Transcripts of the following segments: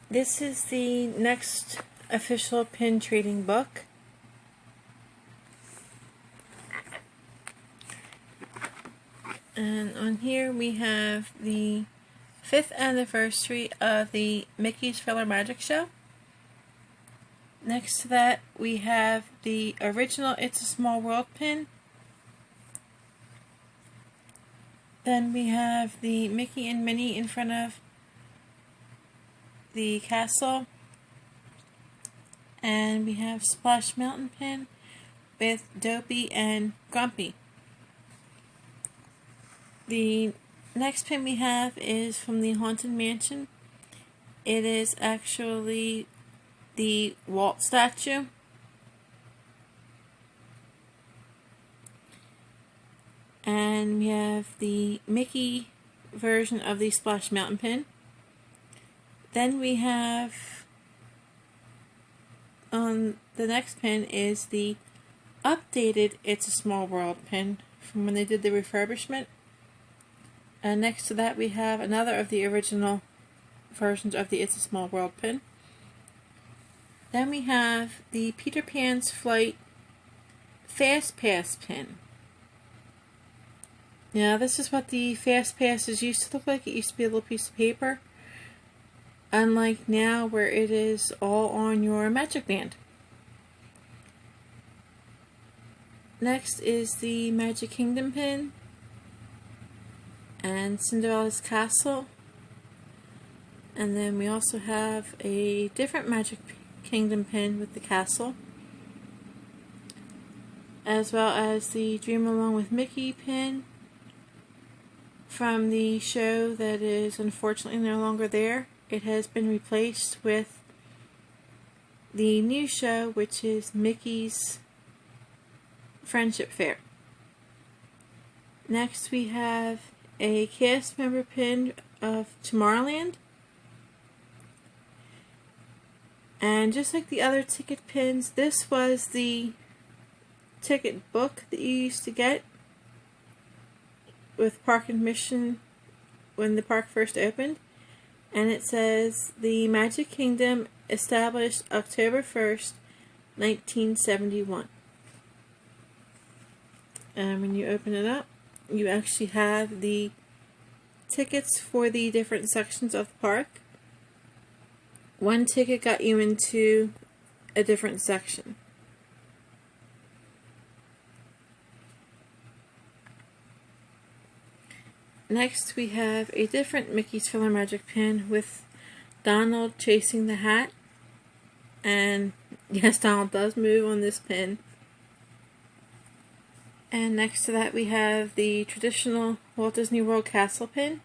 This is the next official pin trading book. And on here we have the 5th anniversary of the Mickey's Filler Magic Show. Next to that we have the original It's a Small World pin. Then we have the Mickey and Minnie in front of the castle. And we have Splash Mountain pin with Dopey and Grumpy. The next pin we have is from the Haunted Mansion. It is actually the Walt statue. And we have the Mickey version of the Splash Mountain pin. Then we have on the next pin is the updated It's a Small World pin from when they did the refurbishment. And next to that we have another of the original versions of the It's a Small World pin. Then we have the Peter Pan's Flight Fast Pass pin. Now this is what the Fast Passes used to look like. It used to be a little piece of paper. Unlike now where it is all on your Magic Band. Next is the Magic Kingdom pin. And Cinderella's Castle. And then we also have a different Magic Kingdom pin with the castle. As well as the Dream Along with Mickey pin from the show that is unfortunately no longer there. It has been replaced with the new show, which is Mickey's Friendship Fair. Next we have a cast member pin of Tomorrowland. And just like the other ticket pins, this was the ticket book that you used to get with park admission when the park first opened. And it says, the Magic Kingdom established October 1st, 1971. And when you open it up, you actually have the tickets for the different sections of the park. One ticket got you into a different section. Next we have a different Mickey's Filler Magic pin with Donald chasing the hat. And yes, Donald does move on this pin. And next to that we have the traditional Walt Disney World Castle pin.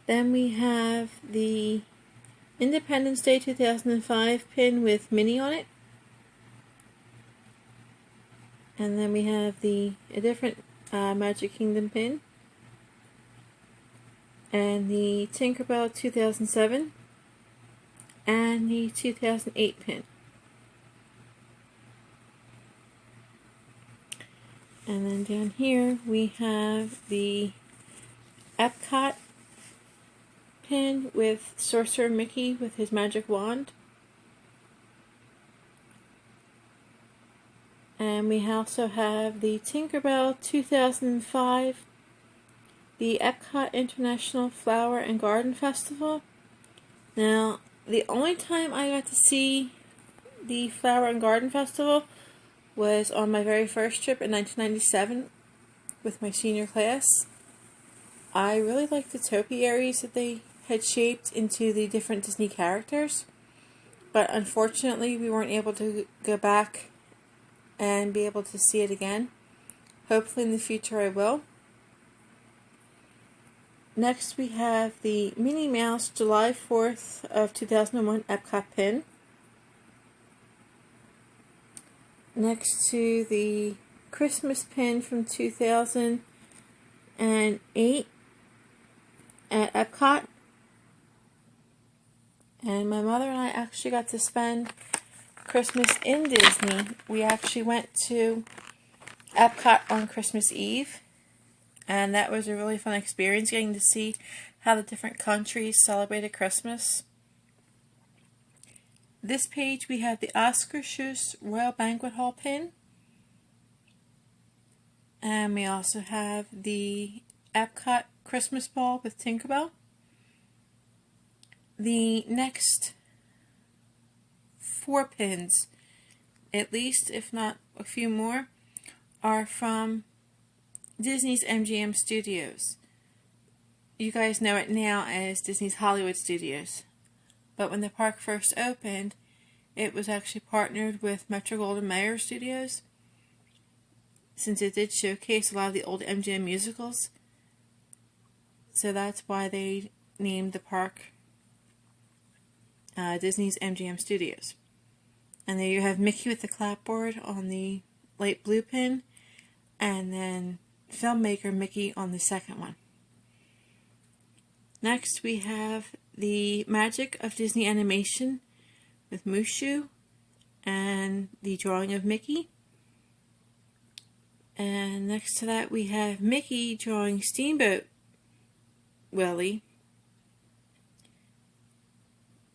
Then we have the Independence Day 2005 pin with Minnie on it. And then we have a different Magic Kingdom pin. And the Tinkerbell 2007. And the 2008 pin. And then down here we have the Epcot pin with Sorcerer Mickey with his magic wand. And we also have the Tinkerbell 2005, the Epcot International Flower and Garden Festival. Now, the only time I got to see the Flower and Garden Festival was on my very first trip in 1997 with my senior class. I really liked the topiaries that they had shaped into the different Disney characters, but unfortunately we weren't able to go back and be able to see it again. Hopefully in the future I will. Next we have the Minnie Mouse July 4th of 2001 Epcot pin. Next to the Christmas pin from 2008 at Epcot. And my mother and I actually got to spend Christmas in Disney. We actually went to Epcot on Christmas Eve, and that was a really fun experience, getting to see how the different countries celebrated Christmas. This page we have the Oscar Schuss Royal Banquet Hall pin. And we also have the Epcot Christmas ball with Tinkerbell. The next 4 pins, at least, if not a few more, are from Disney's MGM Studios. You guys know it now as Disney's Hollywood Studios. But when the park first opened, it was actually partnered with Metro-Goldwyn-Mayer Studios, since it did showcase a lot of the old MGM musicals. So that's why they named the park Disney's MGM Studios. And there you have Mickey with the clapboard on the light blue pin, and then filmmaker Mickey on the second one. Next we have the Magic of Disney Animation with Mushu and the drawing of Mickey. And next to that we have Mickey drawing Steamboat Willie.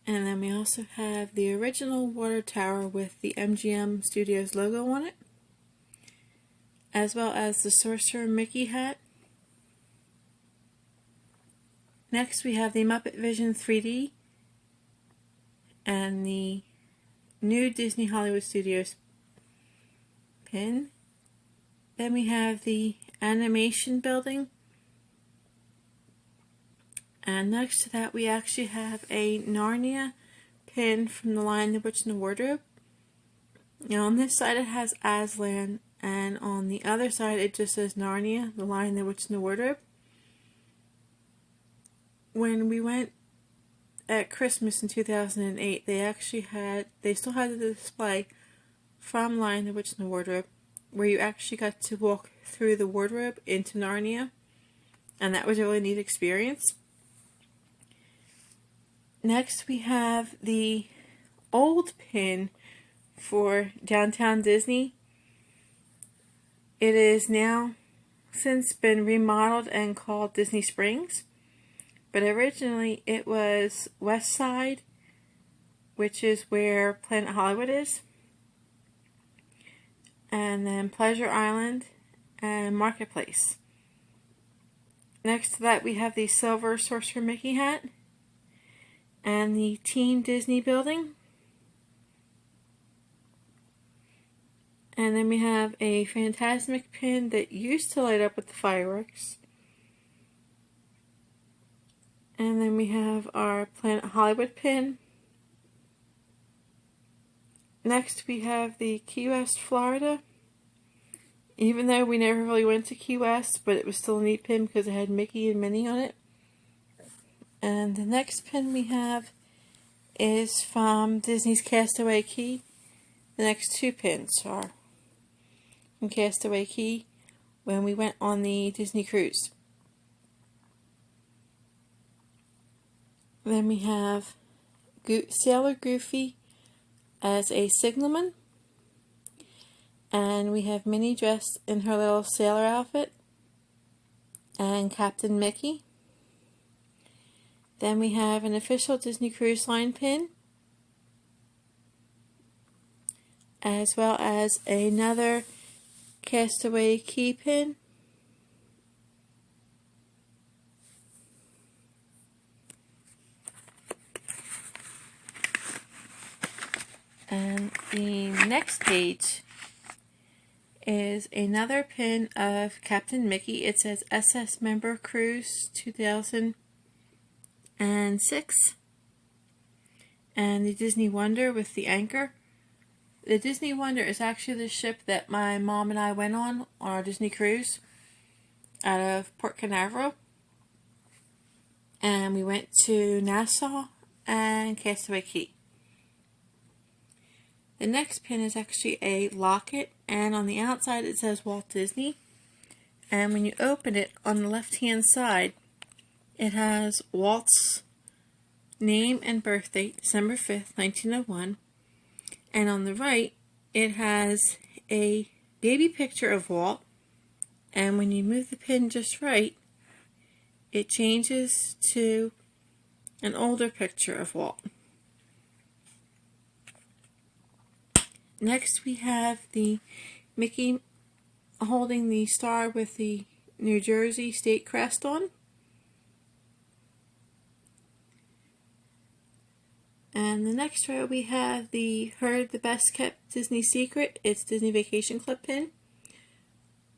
And then we also have the original water tower with the MGM Studios logo on it, as well as the Sorcerer Mickey hat. Next we have the Muppet Vision 3D and the new Disney Hollywood Studios pin. Then we have the animation building. And next to that we actually have a Narnia pin from The Lion, the Witch, and the Wardrobe. Now on this side it has Aslan, and on the other side it just says Narnia, The Lion, the Witch, and the Wardrobe. When we went at Christmas in 2008, they still had the display from Lion, the Witch, and the Wardrobe, where you actually got to walk through the wardrobe into Narnia, and that was a really neat experience. Next we have the old pin for Downtown Disney. It is now since been remodeled and called Disney Springs, but originally it was West Side, which is where Planet Hollywood is, and then Pleasure Island and Marketplace. Next to that we have the silver Sorcerer Mickey hat and the Team Disney building. And then we have a Fantasmic pin that used to light up with the fireworks. And then we have our Planet Hollywood pin. Next we have the Key West, Florida. Even though we never really went to Key West, but it was still a neat pin because it had Mickey and Minnie on it. And the next pin we have is from Disney's Castaway Cay. The next 2 pins are from Castaway Cay when we went on the Disney cruise. Then we have Sailor Goofy as a signalman. And we have Minnie dressed in her little sailor outfit. And Captain Mickey. Then we have an official Disney Cruise Line pin, as well as another Castaway Cay pin. And the next page is another pin of Captain Mickey. It says SS Member Cruise 2006. And the Disney Wonder with the anchor. The Disney Wonder is actually the ship that my mom and I went on our Disney cruise out of Port Canaveral. And we went to Nassau and Castaway Cay. The next pin is actually a locket, and on the outside it says Walt Disney. And when you open it, on the left hand side, it has Walt's name and birth date, December 5th, 1901. And on the right, it has a baby picture of Walt. And when you move the pin just right, it changes to an older picture of Walt. Next we have the Mickey holding the star with the New Jersey state crest on. And the next row we have the Heard the Best Kept Disney Secret. It's Disney Vacation Club pin.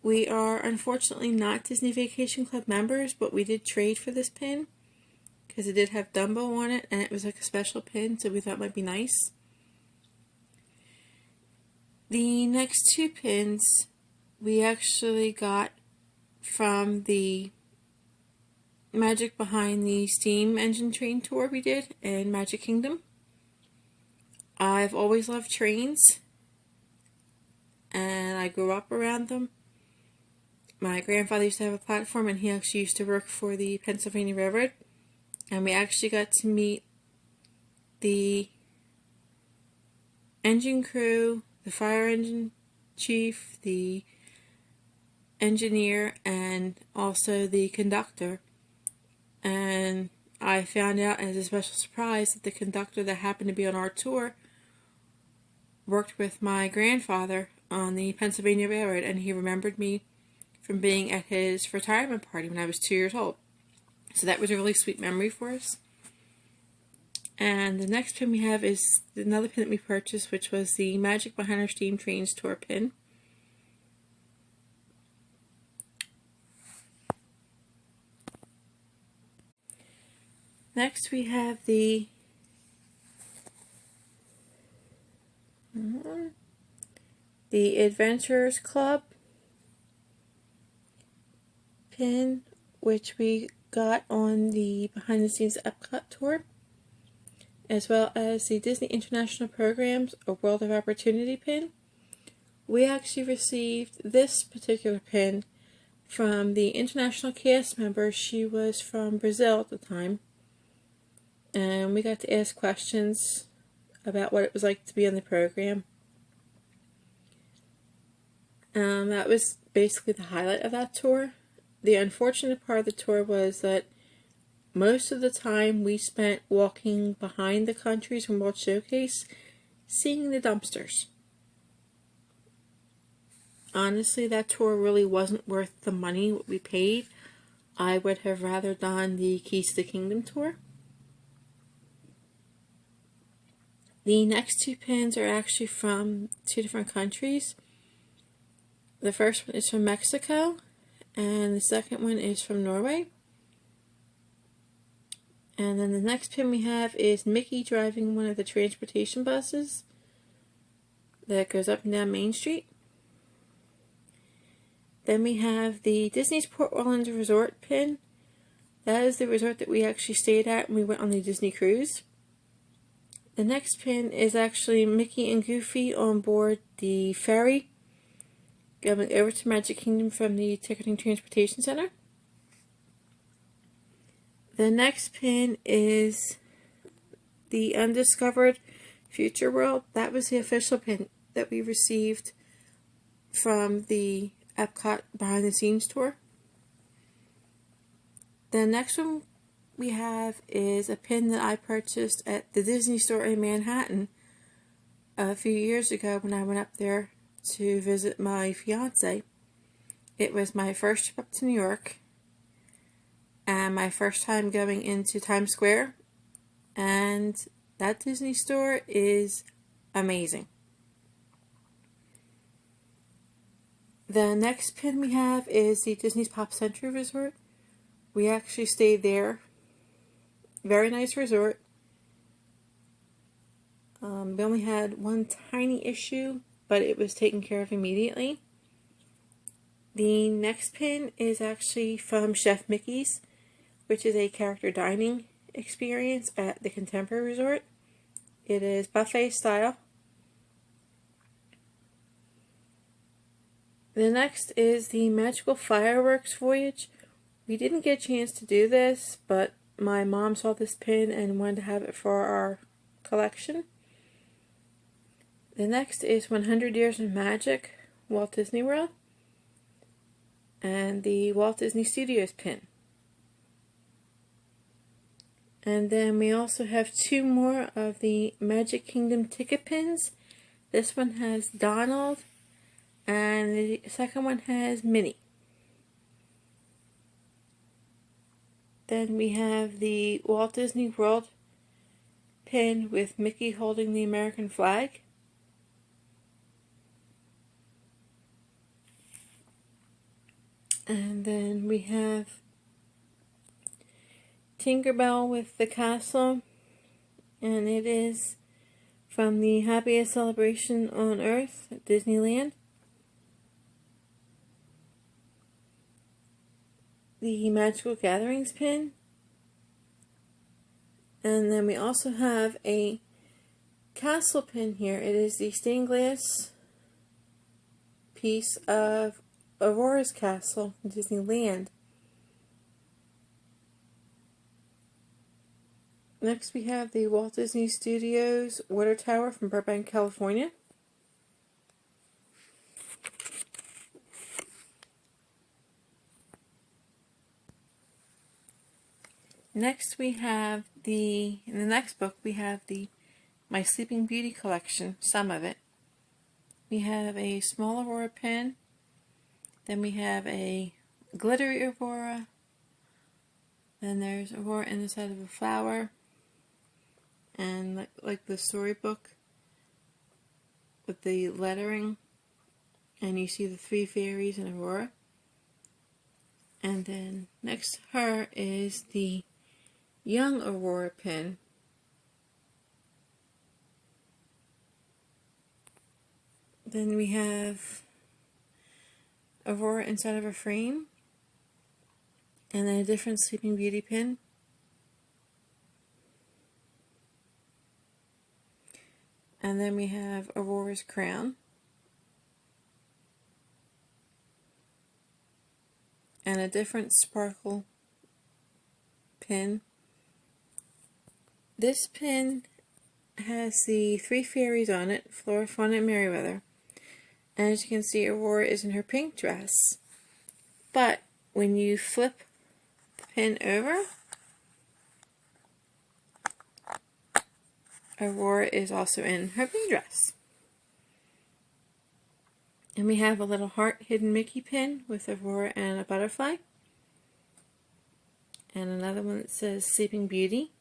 We are unfortunately not Disney Vacation Club members, but we did trade for this pin because it did have Dumbo on it and it was like a special pin, so we thought it might be nice. The next two pins we actually got from the Magic Behind the Steam Engine Train tour we did in Magic Kingdom. I've always loved trains and I grew up around them. My grandfather used to have a platform and he actually used to work for the Pennsylvania Railroad, and we actually got to meet the engine crew, the fire engine chief, the engineer, and also the conductor. And I found out as a special surprise that the conductor that happened to be on our tour worked with my grandfather on the Pennsylvania Railroad, and he remembered me from being at his retirement party when I was 2 years old. So that was a really sweet memory for us. And the next pin we have is another pin that we purchased, which was the Magic Behind Our Steam Trains tour pin. Next we have the Adventurers Club pin, which we got on the Behind the Scenes Epcot tour, as well as the Disney International Programs A World of Opportunity pin. We actually received this particular pin from the international cast member. She was from Brazil at the time, and we got to ask questions about what it was like to be on the program. That was basically the highlight of that tour. The unfortunate part of the tour was that most of the time we spent walking behind the countries from World Showcase, seeing the dumpsters. Honestly, that tour really wasn't worth the money what we paid. I would have rather done the Keys to the Kingdom tour. The next two pins are actually from two different countries. The first one is from Mexico, and the second one is from Norway. And then the next pin we have is Mickey driving one of the transportation buses that goes up and down Main Street. Then we have the Disney's Port Orleans Resort pin. That is the resort that we actually stayed at when we went on the Disney cruise. The next pin is actually Mickey and Goofy on board the ferry going over to Magic Kingdom from the Ticketing Transportation Center. The next pin is the Undiscovered Future World. That was the official pin that we received from the Epcot Behind the Scenes tour. The next one we have is a pin that I purchased at the Disney store in Manhattan a few years ago when I went up there to visit my fiance. It was my first trip up to New York and my first time going into Times Square, and that Disney store is amazing. The next pin we have is the Disney's Pop Century Resort. We actually stayed there. Very nice resort. We only had one tiny issue, but it was taken care of immediately. The next pin is actually from Chef Mickey's, which is a character dining experience at the Contemporary Resort. It is buffet style. The next is the Magical Fireworks Voyage. We didn't get a chance to do this, but my mom saw this pin and wanted to have it for our collection. The next is 100 Years of Magic, Walt Disney World, and the Walt Disney Studios pin. And then we also have two more of the Magic Kingdom ticket pins. This one has Donald, and the second one has Minnie. Then we have the Walt Disney World pin with Mickey holding the American flag. And then we have Tinkerbell with the castle, and it is from the Happiest Celebration on Earth at Disneyland. The Magical Gatherings pin. And then we also have a castle pin here. It is the stained glass piece of Aurora's castle in Disneyland. Next we have the Walt Disney Studios Water Tower from Burbank, California. Next we have in the next book we have the My Sleeping Beauty collection, some of it. We have a small Aurora pin, then we have a glittery Aurora, then there's Aurora in the side of a flower, and like the storybook with the lettering, and you see the three fairies in Aurora. And then next to her is the young Aurora pin. Then we have Aurora inside of a frame, and then a different Sleeping Beauty pin. And then we have Aurora's crown. And a different sparkle pin. This pin has the three fairies on it, Flora, Fauna, and Merryweather. And as you can see, Aurora is in her pink dress. But when you flip the pin over, Aurora is also in her pink dress. And we have a little heart hidden Mickey pin with Aurora and a butterfly. And another one that says Sleeping Beauty.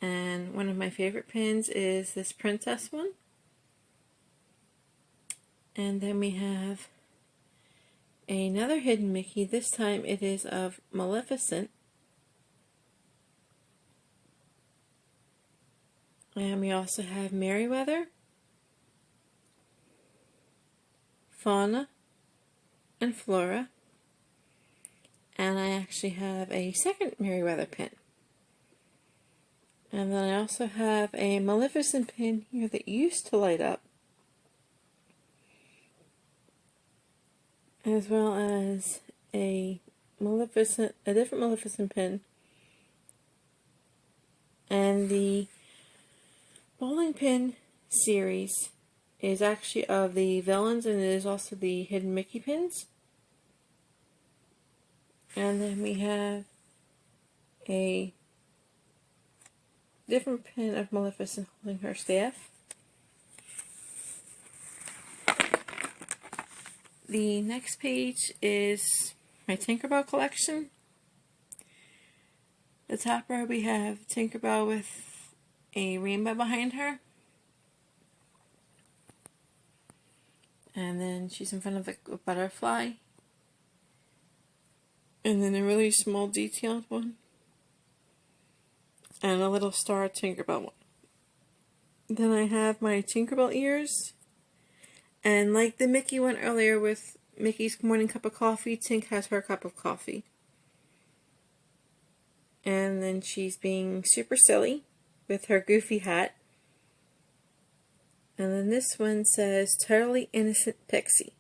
And one of my favorite pins is this princess one. And then we have another hidden Mickey. This time it is of Maleficent. And we also have Merryweather, Fauna, and Flora. And I actually have a second Merryweather pin. And then I also have a Maleficent pin here that used to light up, as well as a different Maleficent pin. And the bowling pin series is actually of the villains, and it is also the hidden Mickey pins. And then we have a different pin of Maleficent holding her staff. The next page is my Tinkerbell collection. The top row we have Tinkerbell with a rainbow behind her. And then she's in front of a butterfly. And then a really small detailed one. And a little star Tinkerbell one. Then I have my Tinkerbell ears. And like the Mickey one earlier with Mickey's morning cup of coffee, Tink has her cup of coffee. And then she's being super silly with her goofy hat. And then this one says Totally Innocent Pixie.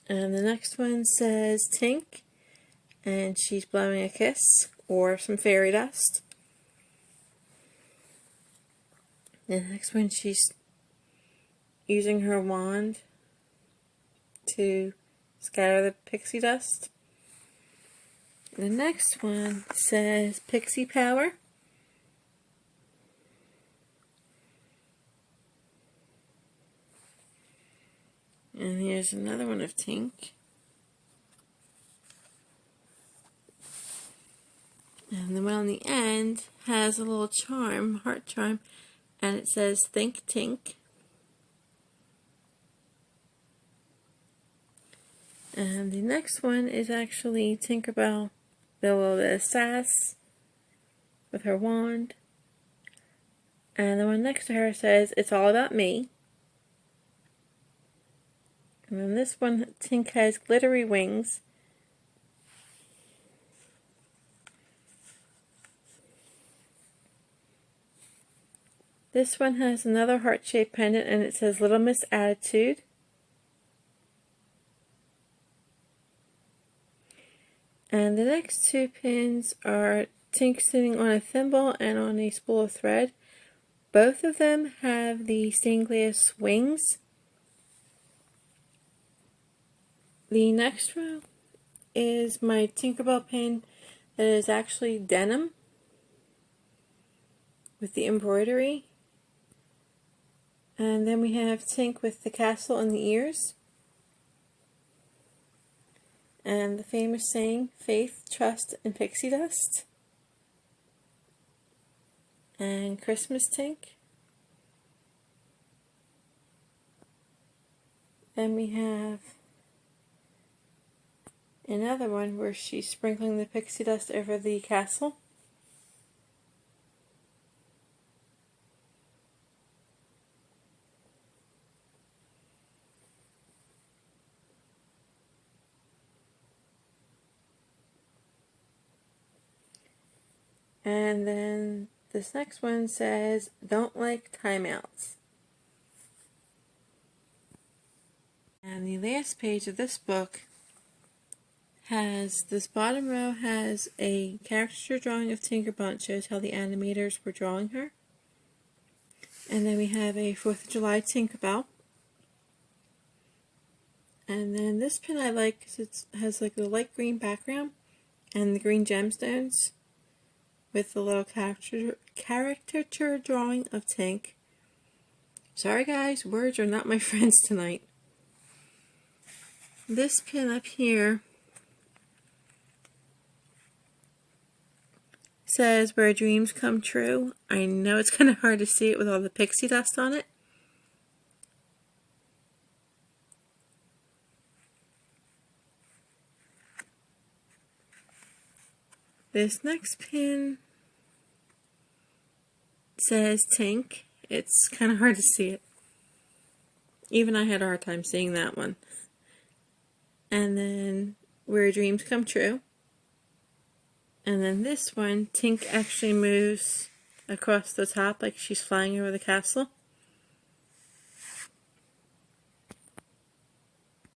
And the next one says Tink, and she's blowing a kiss or some fairy dust. The next one, she's using her wand to scatter the pixie dust. The next one says Pixie Power. And here's another one of Tink. And the one on the end has a little charm, heart charm, and it says Think Tink. And the next one is actually Tinkerbell, with a little bit of sass with her wand. And the one next to her says It's All About Me. And then this one, Tink has glittery wings. This one has another heart-shaped pendant and it says Little Miss Attitude. And the next two pins are Tink sitting on a thimble and on a spool of thread. Both of them have the stained glass wings. The next row is my Tinkerbell pin that is actually denim with the embroidery. And then we have Tink with the castle and the ears. And the famous saying, Faith, Trust, and Pixie Dust. And Christmas Tink. Then we have another one where she's sprinkling the pixie dust over the castle. And then this next one says, Don't like timeouts. And the last page of this book has, this bottom row has a caricature drawing of Tinkerbell. It shows how the animators were drawing her. And then we have a 4th of July Tinkerbell. And then this pin I like because it has like a light green background and the green gemstones with the little caricature drawing of Tink. Sorry guys, words are not my friends tonight. This pin up here says Where Dreams Come True. I know it's kind of hard to see it with all the pixie dust on it. This next pin says Tink. It's kind of hard to see it. Even I had a hard time seeing that one. And then Where Dreams Come True. And then this one, Tink actually moves across the top like she's flying over the castle.